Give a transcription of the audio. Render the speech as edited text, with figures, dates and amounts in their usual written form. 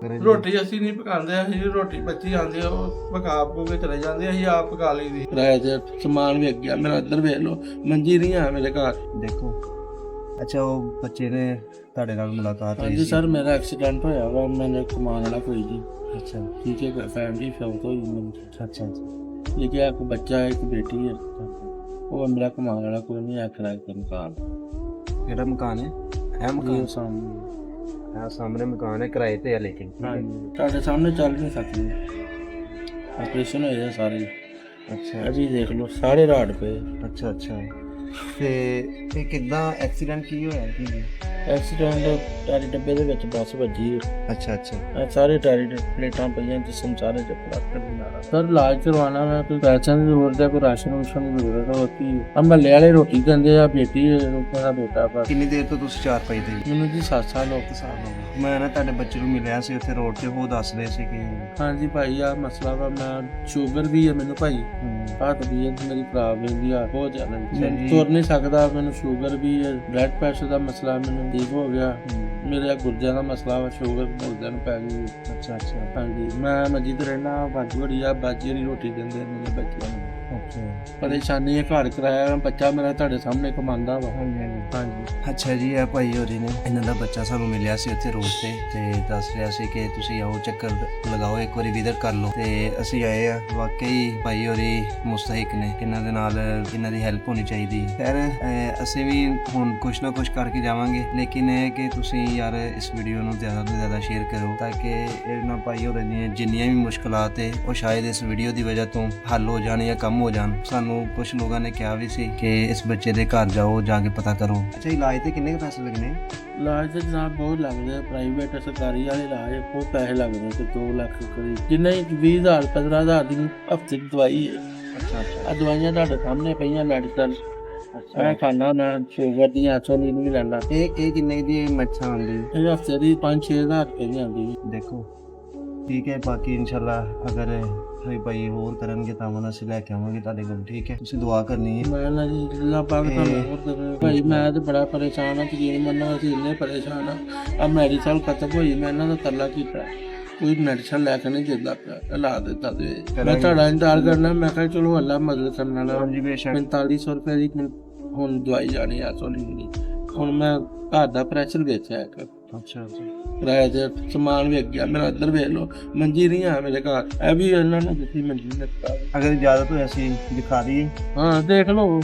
ਰੋਟੀ ਅਸੀਂ ਨਹੀਂ ਪਕਾਉਂਦੇ, ਅਸੀਂ ਰੋਟੀ ਬੱਚੀ ਆਉਂਦੀ ਆ ਉਹ ਪਕਾ ਪੂ ਕੇ ਚਲੇ ਜਾਂਦੇ, ਅਸੀਂ ਆਪ ਪਕਾ ਲਈਦੀ। ਕਿਰਾਏ ਤੇ ਸਮਾਨ ਵੀ ਅੱਗੇ ਮੇਰਾ ਇੱਧਰ ਵੇਖ ਲਓ, ਮੰਜੀ ਨਹੀਂ ਆ ਮੇਰੇ ਘਰ। ਦੇਖੋ ਅੱਛਾ, ਉਹ ਬੱਚੇ ਨੇ ਤੁਹਾਡੇ ਨਾਲ ਮੁਲਾਕਾਤ ਹੋਈ ਹਾਂਜੀ ਸੀ? ਸਰ, ਮੇਰਾ ਐਕਸੀਡੈਂਟ ਹੋਇਆ ਵਾ, ਮੈਨੇ ਕਮਾਉਣ ਵਾਲਾ ਕੋਈ ਜੀ। ਅੱਛਾ ਠੀਕ ਹੈ, ਫੈਮਿਲੀ ਫੌਤ ਹੋਈ ਮੈਨੂੰ। ਅੱਛਾ ਠੀਕ ਹੈ, ਇੱਕ ਬੱਚਾ ਹੈ, ਇੱਕ ਬੇਟੀ ਹੈ। ਉਹ ਮੇਰਾ ਕਮਾਉਣ ਵਾਲਾ ਕੋਈ ਨਹੀਂ, ਆਖਣਾ ਇੱਕ ਮਕਾਨ। ਕਿਹੜਾ ਮਕਾਨ ਹੈ? ਇਹ ਮਕਾਨ ਇਹ ਸਾਹਮਣੇ। ਇਹ ਸਾਹਮਣੇ ਮਕਾਨ ਹੈ, ਕਿਰਾਏ ਤੇ ਹੈ ਲੇਕਿਨ। ਹਾਂਜੀ, ਤੁਹਾਡੇ ਸਾਹਮਣੇ ਚੱਲ ਨਹੀਂ ਸਕਦੀ। ਆਪਰੇਸ਼ਨ ਹੋਏ ਆ ਸਾਰੇ। ਅੱਛਾ ਅਜੀ ਦੇਖ ਲਓ, ਸਾਰੇ ਰਾੜ ਪਏ। ਅੱਛਾ ਅੱਛਾ, ਤੇ ਇਹ ਕਿੱਦਾਂ ਐਕਸੀਡੈਂਟ ਕੀ ਹੋਇਆ ਕੀ? ਐਕਸੀਡੈਂਟ ਟਾਇਰ ਡੱਬੇ ਦੇ ਵਿੱਚ ਬੱਸ ਵੱਜੀ। ਅੱਛਾ ਅੱਛਾ, ਇਹ ਸਾਰੇ ਟਾਇਰ ਪਲੇਟਾਂ ਪਈਆਂ ਤੇ ਸਾਰੇ ਚੱਪੜਾ ਕੱਢਣਾ। ਸਰ ਇਲਾਜ ਕਰਵਾਉਣਾ ਮੈਂ, ਕੋਈ ਪੈਸਿਆਂ ਦੀ ਜ਼ਰੂਰਤ ਹੈ, ਕੋਈ ਰਾਸ਼ਨ ਰੂਸ਼ਨ ਦੀ ਜ਼ਰੂਰਤ ਹੋਤੀ। ਮਹੱਲੇ ਵਾਲੇ ਰੋਟੀ ਦਿੰਦੇ ਆ, ਬੇਟੀ ਮੇਰਾ ਬੇਟਾ ਬਸ। ਕਿੰਨੀ ਦੇਰ ਤੋਂ ਤੁਸੀਂ ਚਾਰ ਪਈ ਤੇ? ਮੈਨੂੰ ਜੀ 7 ਸਾਲ ਹੋ ਗਏ। ਮੈਂ ਨਾ ਤੁਹਾਡੇ ਬੱਚੇ ਨੂੰ ਮਿਲਿਆ ਸੀ ਉੱਥੇ ਰੋਡ ਤੇ, ਉਹ ਦੱਸ ਰਹੇ ਸੀ ਕਿ ਹਾਂਜੀ ਭਾਈ, ਆ ਮਸਲਾ ਵਾ, ਮੈਂ ਸ਼ੂਗਰ ਵੀ ਹੈ ਮੈਨੂੰ ਭਾਈ, ਹੱਥ ਦੀ ਮੇਰੀ ਖਰਾਬ ਰਹਿੰਦੀ ਆ ਬਹੁਤ ਜ਼ਿਆਦਾ। ਮੈਂ ਤੁਰ ਨਹੀਂ ਸਕਦਾ, ਮੈਨੂੰ ਸ਼ੂਗਰ ਵੀ ਹੈ, ਬਲੱਡ ਪ੍ਰੈਸ਼ਰ ਦਾ ਮਸਲਾ ਮੈਨੂੰ ਠੀਕ ਹੋ ਗਿਆ। ਮੇਰੇ ਗੁਰਦਿਆਂ ਦਾ ਮਸਲਾ ਵਾ, ਸ਼ੂਗਰ ਗੁਰਦਿਆਂ ਨੂੰ ਪੈ ਗਈ। ਅੱਛਾ ਅੱਛਾ, ਹਾਂਜੀ, ਮੈਂ ਮੰਜੀ ਤੇ ਰਹਿਣਾ, ਬਾਜੀ ਬੜੀ ਆ, ਬਾਜੀ ਵਾਲੀ ਰੋਟੀ ਦਿੰਦੇ ਮੇਰੇ ਬੱਚਿਆਂ ਨੂੰ। ਪਰੇਸ਼ਾਨੀ ਹੈ, ਘਰ ਕਿਰਾਇਆ, ਬੱਚਾ ਮੇਰਾ ਤੁਹਾਡੇ ਸਾਹਮਣੇ ਕਮਾਉਂਦਾ ਵਾ। ਹਾਂਜੀ। ਅੱਛਾ ਜੀ, ਇਹ ਭਾਈ ਹੋਰੀ ਨੇ, ਇਹਨਾਂ ਦਾ ਬੱਚਾ ਸਾਨੂੰ ਮਿਲਿਆ ਸੀ ਉੱਥੇ ਰੋਡ ਤੇ ਦੱਸ ਰਿਹਾ ਸੀ ਕਿ ਤੁਸੀਂ ਆਓ, ਚੱਕਰ ਲਗਾਓ, ਇੱਕ ਵਾਰੀ ਵਿਜ਼ਿਟ ਕਰ ਲਓ। ਤੇ ਅਸੀਂ ਆਏ ਆ, ਵਾਕਈ ਭਾਈ ਹੋਰੀ ਮੁਸਤਹਿਕ ਨੇ, ਇਹਨਾਂ ਦੇ ਨਾਲ ਇਹਨਾਂ ਦੀ ਹੈਲਪ ਹੋਣੀ ਚਾਹੀਦੀ ਹੈ। ਖੈਰ ਅਸੀਂ ਵੀ ਹੁਣ ਕੁਛ ਨਾ ਕੁਛ ਕਰਕੇ ਜਾਵਾਂਗੇ, ਲੇਕਿਨ ਇਹ ਕਿ ਤੁਸੀਂ ਯਾਰ ਇਸ ਵੀਡੀਓ ਨੂੰ ਜ਼ਿਆਦਾ ਤੋਂ ਜ਼ਿਆਦਾ ਸ਼ੇਅਰ ਕਰੋ, ਤਾਂ ਕਿ ਇਹਨਾਂ ਭਾਈ ਹੋਰਾਂ ਦੀਆਂ ਜਿੰਨੀਆਂ ਵੀ ਮੁਸ਼ਕਲਾਤ ਹੈ ਉਹ ਸ਼ਾਇਦ ਇਸ ਵੀਡੀਓ ਦੀ ਵਜ੍ਹਾ ਤੋਂ ਹੱਲ ਹੋ ਜਾਣ ਜਾਂ ਕੰਮ ਹੋ ਜਾਣ। ਸਾਨੂੰ ਕੁਝ ਲੋਕਾਂ ਨੇ ਕਿਹਾ ਵੀ ਸੀ ਕਿ ਇਸ ਬੱਚੇ ਦੇ ਘਰ ਜਾਓ, ਜਾ ਕੇ ਪਤਾ ਕਰੋ। ਅੱਛਾ, ਇਲਾਜ ਤੇ ਕਿੰਨੇ ਪੈਸੇ ਲੱਗਣੇ? ਇਲਾਜ ਤੇ ਜਨਾਬ ਬਹੁਤ ਲੱਗਦੇ ਆ, ਪ੍ਰਾਈਵੇਟ ਸਰਕਾਰੀ ਵਾਲੇ ਇਲਾਜ ਬਹੁਤ ਪੈਸੇ ਲੱਗਦੇ ਤੇ 2 ਲੱਖ ਕਰੀਬ, ਜਿੰਨਾ ਹੀ 20,000 15,000 ਦੀ ਹਫ਼ਤੇ ਦੀ ਦਵਾਈ ਹੈ। ਅੱਛਾ ਅੱਛਾ, ਆ ਦਵਾਈਆਂ ਤੁਹਾਡੇ ਸਾਹਮਣੇ ਪਈਆਂ ਮੈਡੀਕਲ। ਮੈਂ ਖਾਣਾ ਨਾ ਸ਼ੂਗਰ ਦੀ, ਇੰਸੂਲਿਨ ਵੀ ਲੈਣਾ। ਇਹ ਕਿੰਨੇ ਦੀ ਮੱਛਾਂ ਆਉਂਦੀ? ਇਹ ਹਫ਼ਤੇ ਦੀ 5-6,000 ਰੁਪਏ ਦੀ ਆਉਂਦੀ। ਦੇਖੋ ਠੀਕ ਹੈ, ਬਾਕੀ ਇਨਸ਼ਾਅੱਲਾ ਅਗਰ ਕੋਈ ਭਾਈ ਹੋਰ ਕਰਨਗੇ ਤਾਂ ਉਹਨਾਂ ਅਸੀਂ ਲੈ ਕੇ ਆਵਾਂਗੇ ਤੁਹਾਡੇ ਕੋਲ। ਠੀਕ ਹੈ, ਤੁਸੀਂ ਦੁਆ ਕਰਨੀ ਹੈ। ਮੈਂ ਨਾ ਜੀ ਅੱਲਾਹ ਪਾਕ ਤੁਹਾਨੂੰ ਹੋਰ ਦੇਵੇ ਭਾਈ। ਮੈਂ ਤੇ ਬੜਾ ਪਰੇਸ਼ਾਨ ਹਾਂ, ਯਕੀਨ ਮੰਨੋ, ਅਸੀਂ ਇੰਨੇ ਪਰੇਸ਼ਾਨ ਆ ਮੈਡੀਸਨ ਖਤਮ ਹੋਈ, ਮੈਂ ਇਹਨਾਂ ਦਾ ਤਰਲਾ ਕੀਤਾ, ਕੋਈ ਮੈਡੀਸਨ ਲੈ ਕੇ ਨਹੀਂ ਦਿੰਦਾ ਪਿਆ, ਲਾ ਦਿੱਤਾ ਦੇ। ਮੈਂ ਤੁਹਾਡਾ ਇੰਤਜ਼ਾਰ ਕਰਨਾ, ਮੈਂ ਕਿਹਾ ਚਲੋ ਅੱਲਾਹ ਮਦਦ ਕਰਨ ਵਾਲਾ। 4500 ਰੁਪਏ ਦੀ ਹੁਣ ਦਵਾਈ ਜਾਣੀ ਆ ਇੰਸੂਲਿਨ ਦੀ। ਹੁਣ ਮੈਂ ਘਰ ਦਾ ਪ੍ਰੈਸ਼ਰ ਵੇਚਿਆ ਇੱਕ। ਅੱਛਾ ਅੱਛਾ, ਕਿਰਾਏ ਤੇ ਸਮਾਨ ਵੀ ਅੱਗੇ ਮੇਰਾ ਇੱਧਰ ਵੇਖ ਲਓ, ਮੰਜੀ ਨਹੀਂ ਆ ਮੇਰੇ ਘਰ, ਇਹ ਵੀ ਇਹਨਾਂ ਨੇ ਦਿੱਤੀ ਮੰਜੀ ਨੇ। ਅਗਰ ਇਜਾਜ਼ਤ ਹੋਏ ਅਸੀਂ ਦਿਖਾ ਦਈਏ? ਹਾਂ ਦੇਖ ਲਓ।